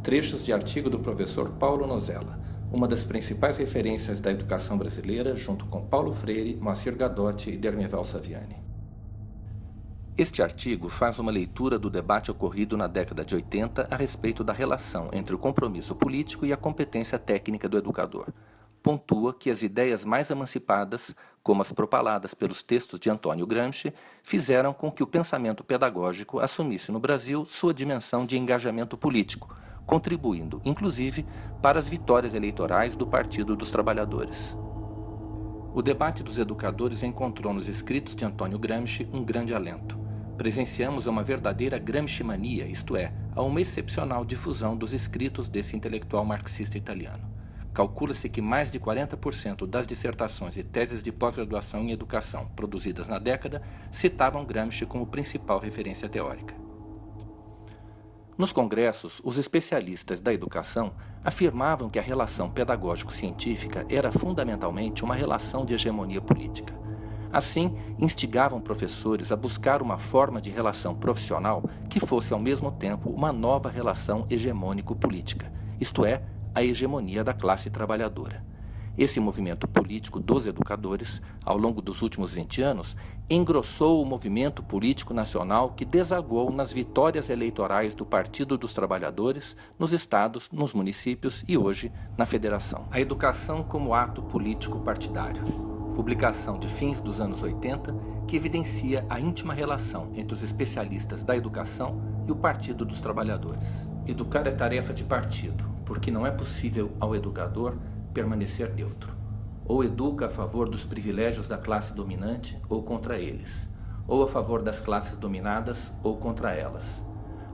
Trechos de artigo do professor Paulo Nozella, uma das principais referências da educação brasileira, junto com Paulo Freire, Moacir Gadotti e Dermival Saviani. Este artigo faz uma leitura do debate ocorrido na década de 80 a respeito da relação entre o compromisso político e a competência técnica do educador. Pontua que as ideias mais emancipadas, como as propaladas pelos textos de Antônio Gramsci, fizeram com que o pensamento pedagógico assumisse no Brasil sua dimensão de engajamento político, contribuindo, inclusive, para as vitórias eleitorais do Partido dos Trabalhadores. O debate dos educadores encontrou nos escritos de Antônio Gramsci um grande alento. Presenciamos uma verdadeira Gramsci-mania, isto é, a uma excepcional difusão dos escritos desse intelectual marxista italiano. Calcula-se que mais de 40% das dissertações e teses de pós-graduação em educação produzidas na década citavam Gramsci como principal referência teórica. Nos congressos, os especialistas da educação afirmavam que a relação pedagógico-científica era fundamentalmente uma relação de hegemonia política. Assim, instigavam professores a buscar uma forma de relação profissional que fosse ao mesmo tempo uma nova relação hegemônico-política, isto é, a hegemonia da classe trabalhadora. Esse movimento político dos educadores, ao longo dos últimos 20 anos, engrossou o movimento político nacional que desaguou nas vitórias eleitorais do Partido dos Trabalhadores, nos estados, nos municípios e hoje na federação. A educação como ato político partidário. Publicação de fins dos anos 80 que evidencia a íntima relação entre os especialistas da educação e o Partido dos Trabalhadores. Educar é tarefa de partido, porque não é possível ao educador permanecer neutro. Ou educa a favor dos privilégios da classe dominante ou contra eles, ou a favor das classes dominadas ou contra elas.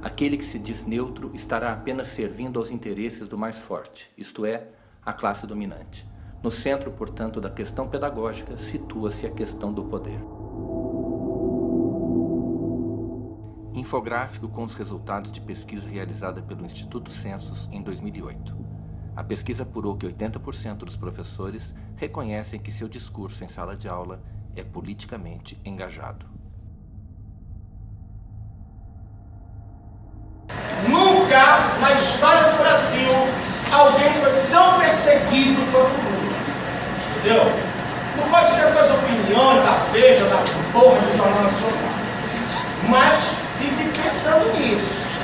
Aquele que se diz neutro estará apenas servindo aos interesses do mais forte, isto é, a classe dominante. No centro, portanto, da questão pedagógica situa-se a questão do poder. Infográfico com os resultados de pesquisa realizada pelo Instituto Census em 2008. A pesquisa apurou que 80% dos professores reconhecem que seu discurso em sala de aula é politicamente engajado. Nunca na história do Brasil alguém foi tão perseguido quanto o Lula. Entendeu? Não pode ter tuas opiniões da Veja, da porra do Jornal Nacional. Mas fique pensando nisso.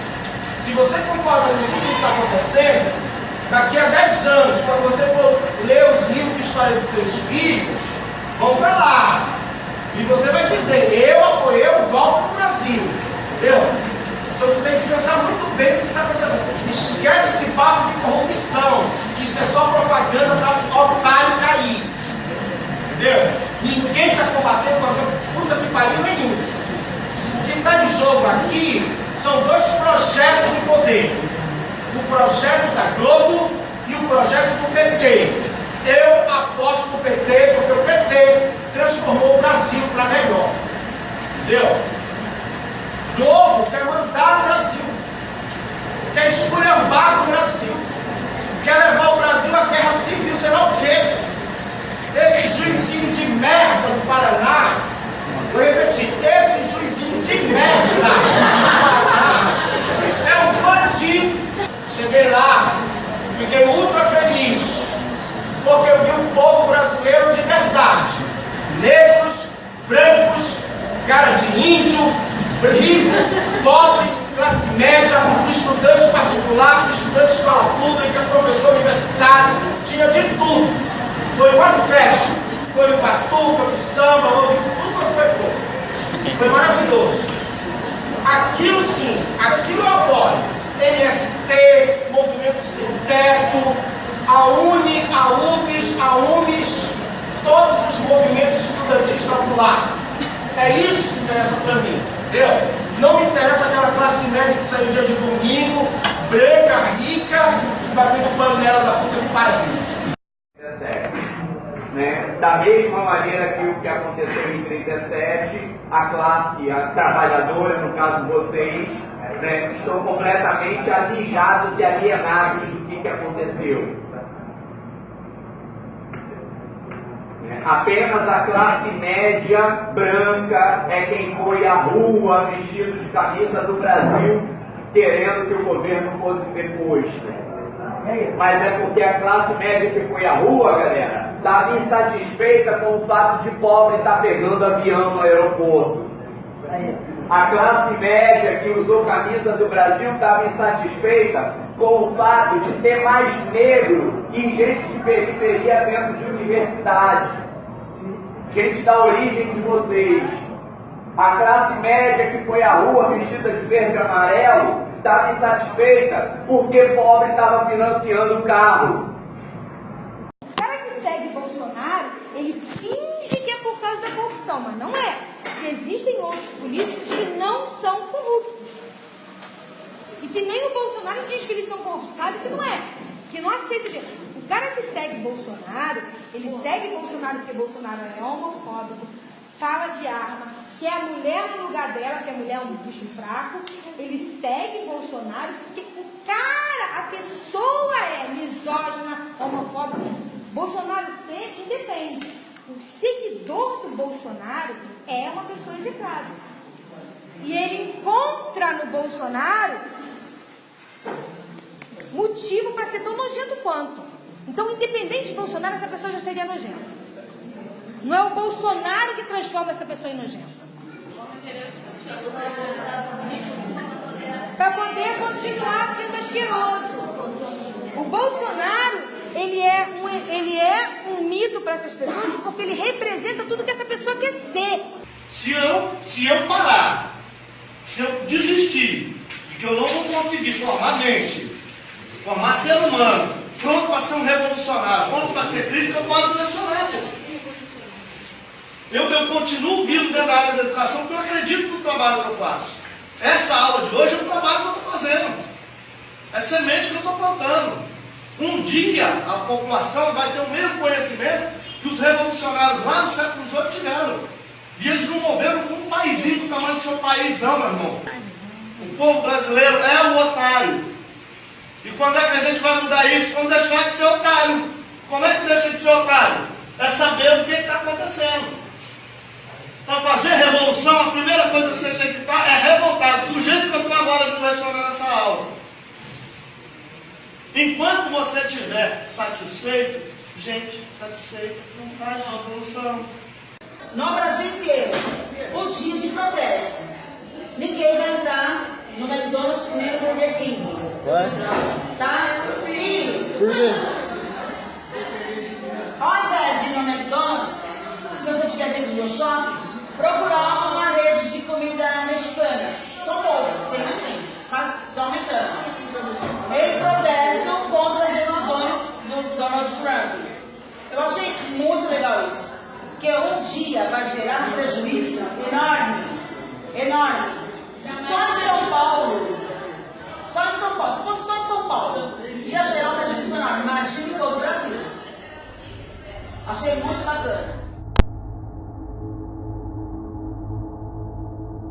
Se você concorda com tudo que está acontecendo, daqui a 10 anos, quando você for ler os livros de história dos teus filhos, vão para lá. E você vai dizer, eu apoiei o golpe no Brasil. Entendeu? Então tu tem que pensar muito bem no que está acontecendo. Esquece esse papo de corrupção. Isso é só propaganda para otário cair. Entendeu? Ninguém está combatendo, por exemplo, puta que pariu nenhum. O que está em jogo aqui são dois projetos de poder. O projeto da Globo e o projeto do PT. Eu aposto no PT, porque o PT transformou o Brasil para melhor. Entendeu? Globo quer mandar no Brasil, quer esculhambar no Brasil, quer levar o Brasil à guerra civil, sei lá o quê. Esse juizinho de merda do Paraná, vou repetir, esse juizinho de merda do Paraná é um bandido. Cheguei lá, fiquei ultra feliz, porque eu vi um povo brasileiro de verdade. Negros, brancos, cara de índio, rico, pobre, classe média, estudante particular, estudante de escola pública, professor universitário, tinha de tudo. Foi uma festa, foi o batuca, o samba, houve tudo quanto foi pouco. Foi maravilhoso. Aquilo sim, aquilo eu apoio. MST, Movimento Sem Teto, a UNE, a UBS, a UMES, todos os movimentos estudantis estão lá. É isso que interessa para mim, entendeu? Não me interessa aquela classe média que saiu dia de domingo, branca, rica, que vai ver o pano nela da puta que pariu. Né? Da mesma maneira que o que aconteceu em 37, a classe trabalhadora, no caso vocês, né, estão completamente alijados e alienados do que aconteceu. Apenas a classe média branca é quem foi à rua vestido de camisa do Brasil, querendo que o governo fosse depois. justa. Mas é porque a classe média que foi à rua, galera, estava insatisfeita com o fato de pobre estar pegando avião no aeroporto. A classe média que usou camisa do Brasil estava insatisfeita com o fato de ter mais negro e gente de periferia dentro de universidade. Gente da origem de vocês. A classe média que foi à rua vestida de verde e amarelo estava insatisfeita porque pobre estava financiando o carro. O cara que segue Bolsonaro, ele finge que é por causa da corrupção, mas não é. Porque existem outros políticos que não são corruptos. E que nem o Bolsonaro diz que eles são corruptos, sabe que não é. Que não aceita isso. O cara que segue Bolsonaro, ele segue Bolsonaro porque Bolsonaro é homofóbico, fala de arma, quer a mulher no lugar dela, que a mulher é um bicho fraco. Ele segue Bolsonaro porque o cara, a pessoa é misógina, homofóbica. Bolsonaro sempre independe. O seguidor do Bolsonaro é uma pessoa educada. E ele encontra no Bolsonaro motivo para ser tão nojento quanto. Então, independente de Bolsonaro, essa pessoa já seria nojenta. Não é o Bolsonaro que transforma essa pessoa em nojenta. Para poder continuar sendo asqueroso. O Bolsonaro, ele é um mito para essas pessoas porque ele representa tudo que essa pessoa quer ser. Se eu parar, se eu desistir de que eu não vou conseguir formar mente, formar ser humano, pronto para ser um revolucionário, pronto para ser crítico, eu paro de lecionar. Eu continuo vivo dentro da área da educação porque eu acredito no trabalho que eu faço. Essa aula de hoje é o trabalho que eu estou fazendo. É semente que eu estou plantando. Um dia a população vai ter o mesmo conhecimento que os revolucionários lá no século XVIII tiveram. E eles não moveram com um paizinho do tamanho do seu país, não, meu irmão. O povo brasileiro é o otário. E quando é que a gente vai mudar isso? Quando deixar de ser otário. Como é que deixa de ser otário? É saber o que está acontecendo. Para fazer revolução, a primeira coisa que você tem que estar é revoltado, do jeito que eu estou agora me lecionando nessa aula. Enquanto você estiver satisfeito, gente, satisfeito não faz revolução. No Brasil inteiro, um dia de protesto. Ninguém vai entrar no McDonald's nem no Burger King. Tá? E, por quê? ao invés de ir no McDonald's, se você estiver dentro do shopping, procurar uma rede de comida mexicana. São poucos, tem assim, mas estão aumentando. Eles protestam contra as decisões do Donald Trump. Eu achei muito legal isso. Porque um dia vai gerar um prejuízo enorme. Enorme. Só em São Paulo. Só em São Paulo. Se fosse só em São Paulo, ia gerar um prejuízo enorme. Imagina todo o Brasil. Achei muito bacana.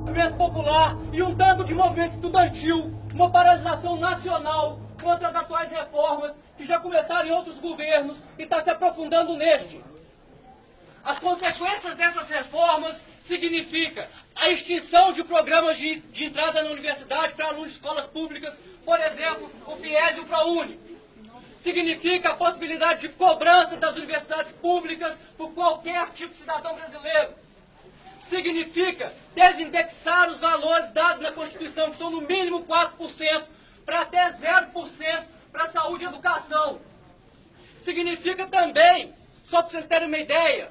Movimento popular e um tanto de movimento estudantil, uma paralisação nacional contra as atuais reformas que já começaram em outros governos e está se aprofundando neste. As consequências dessas reformas significam a extinção de programas de entrada na universidade para alunos de escolas públicas, por exemplo, o FIES e o ProUni. Significa a possibilidade de cobrança das universidades públicas por qualquer tipo de cidadão brasileiro. Significa desindexar os valores dados na Constituição, que são no mínimo 4%, para até 0% para saúde e educação. Significa também, só para vocês terem uma ideia,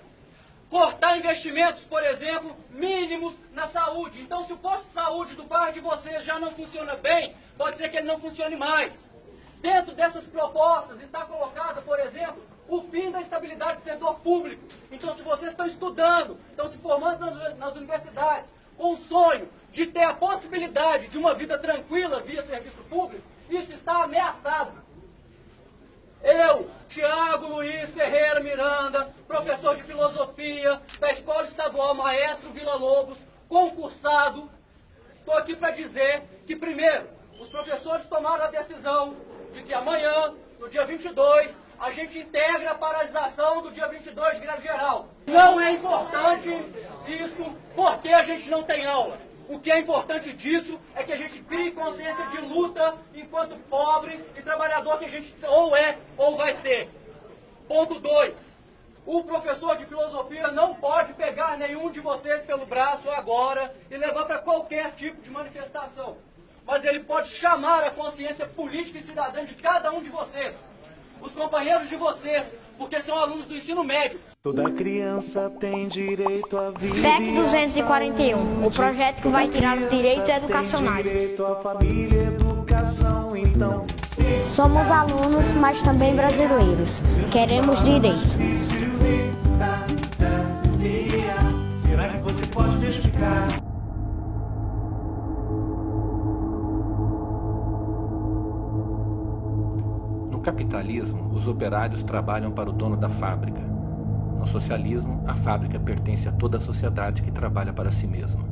cortar investimentos, por exemplo, mínimos na saúde. Então, se o posto de saúde do bairro de vocês já não funciona bem, pode ser que ele não funcione mais. Dentro dessas propostas está colocado, por exemplo, o fim da estabilidade do setor público. Então, se vocês estão estudando, estão se formando nas universidades, com o sonho de ter a possibilidade de uma vida tranquila via serviço público, isso está ameaçado. Eu, Tiago Luiz Ferreira Miranda, professor de filosofia da Escola Estadual Maestro Vila Lobos, concursado, estou aqui para dizer que, primeiro, os professores tomaram a decisão de que amanhã, no dia 22, a gente integra a paralisação do dia 22 de greve geral. Não é importante isso porque a gente não tem aula. O que é importante disso é que a gente crie consciência de luta enquanto pobre e trabalhador. educador que a gente ou é ou vai ser. Ponto 2. O professor de filosofia não pode pegar nenhum de vocês pelo braço agora e levar para qualquer tipo de manifestação. Mas ele pode chamar a consciência política e cidadã de cada um de vocês. Os companheiros de vocês, porque são alunos do ensino médio. Toda criança tem direito à vida. PEC 241, o projeto que vai tirar os direitos educacionais. Direito à família, educação, então. Somos alunos, mas também brasileiros. Queremos direitos. Será que você pode me explicar? No capitalismo, os operários trabalham para o dono da fábrica. No socialismo, a fábrica pertence a toda a sociedade que trabalha para si mesma.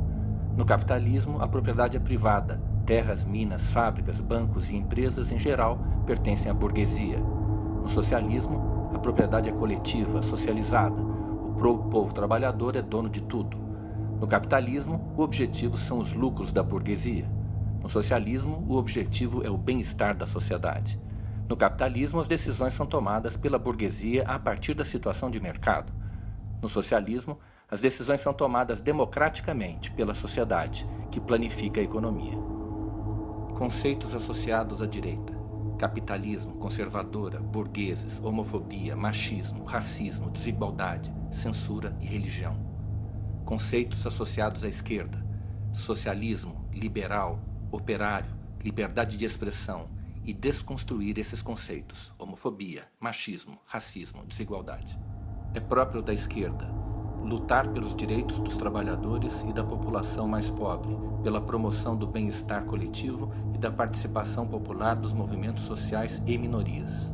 No capitalismo, a propriedade é privada. Terras, minas, fábricas, bancos e empresas, em geral, pertencem à burguesia. No socialismo, a propriedade é coletiva, socializada. O povo trabalhador é dono de tudo. No capitalismo, o objetivo são os lucros da burguesia. No socialismo, o objetivo é o bem-estar da sociedade. No capitalismo, as decisões são tomadas pela burguesia a partir da situação de mercado. No socialismo, as decisões são tomadas democraticamente pela sociedade, que planifica a economia. Conceitos associados à direita: capitalismo, conservadora, burgueses, homofobia, machismo, racismo, desigualdade, censura e religião. Conceitos associados à esquerda: socialismo, liberal, operário, liberdade de expressão, e desconstruir esses conceitos: homofobia, machismo, racismo, desigualdade. É próprio da esquerda lutar pelos direitos dos trabalhadores e da população mais pobre, pela promoção do bem-estar coletivo e da participação popular dos movimentos sociais e minorias.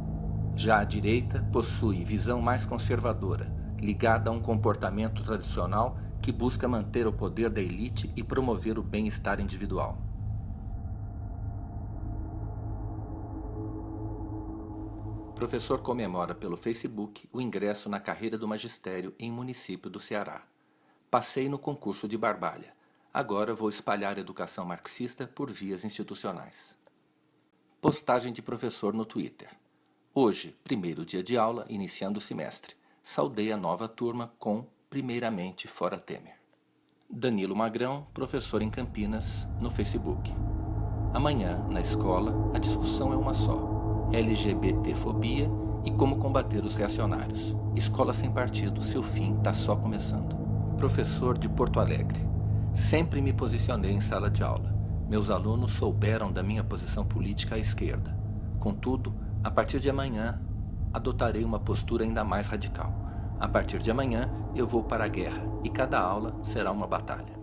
Já a direita possui visão mais conservadora, ligada a um comportamento tradicional que busca manter o poder da elite e promover o bem-estar individual. Professor comemora pelo Facebook o ingresso na carreira do magistério em município do Ceará. Passei no concurso de Barbalha. Agora vou espalhar a educação marxista por vias institucionais. Postagem de professor no Twitter. Hoje, primeiro dia de aula, iniciando o semestre. Saudei a nova turma com, primeiramente, fora Temer. Danilo Magrão, professor em Campinas, no Facebook. Amanhã, na escola, a discussão é uma só: LGBTfobia e como combater os reacionários. Escola sem partido, seu fim está só começando. Professor de Porto Alegre. Sempre me posicionei em sala de aula. Meus alunos souberam da minha posição política à esquerda. Contudo, a partir de amanhã, adotarei uma postura ainda mais radical. A partir de amanhã, eu vou para a guerra e cada aula será uma batalha.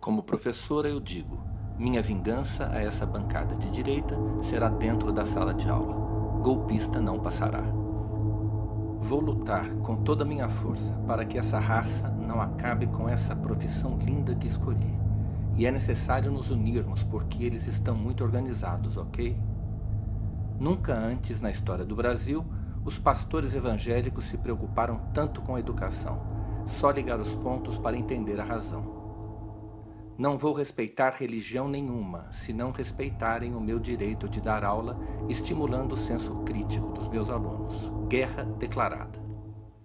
Como professora, eu digo: minha vingança a essa bancada de direita será dentro da sala de aula. Golpista não passará. Vou lutar com toda a minha força para que essa raça não acabe com essa profissão linda que escolhi. E é necessário nos unirmos porque eles estão muito organizados, ok? Nunca antes na história do Brasil, os pastores evangélicos se preocuparam tanto com a educação. Só ligar os pontos para entender a razão. Não vou respeitar religião nenhuma, se não respeitarem o meu direito de dar aula, estimulando o senso crítico dos meus alunos. Guerra declarada.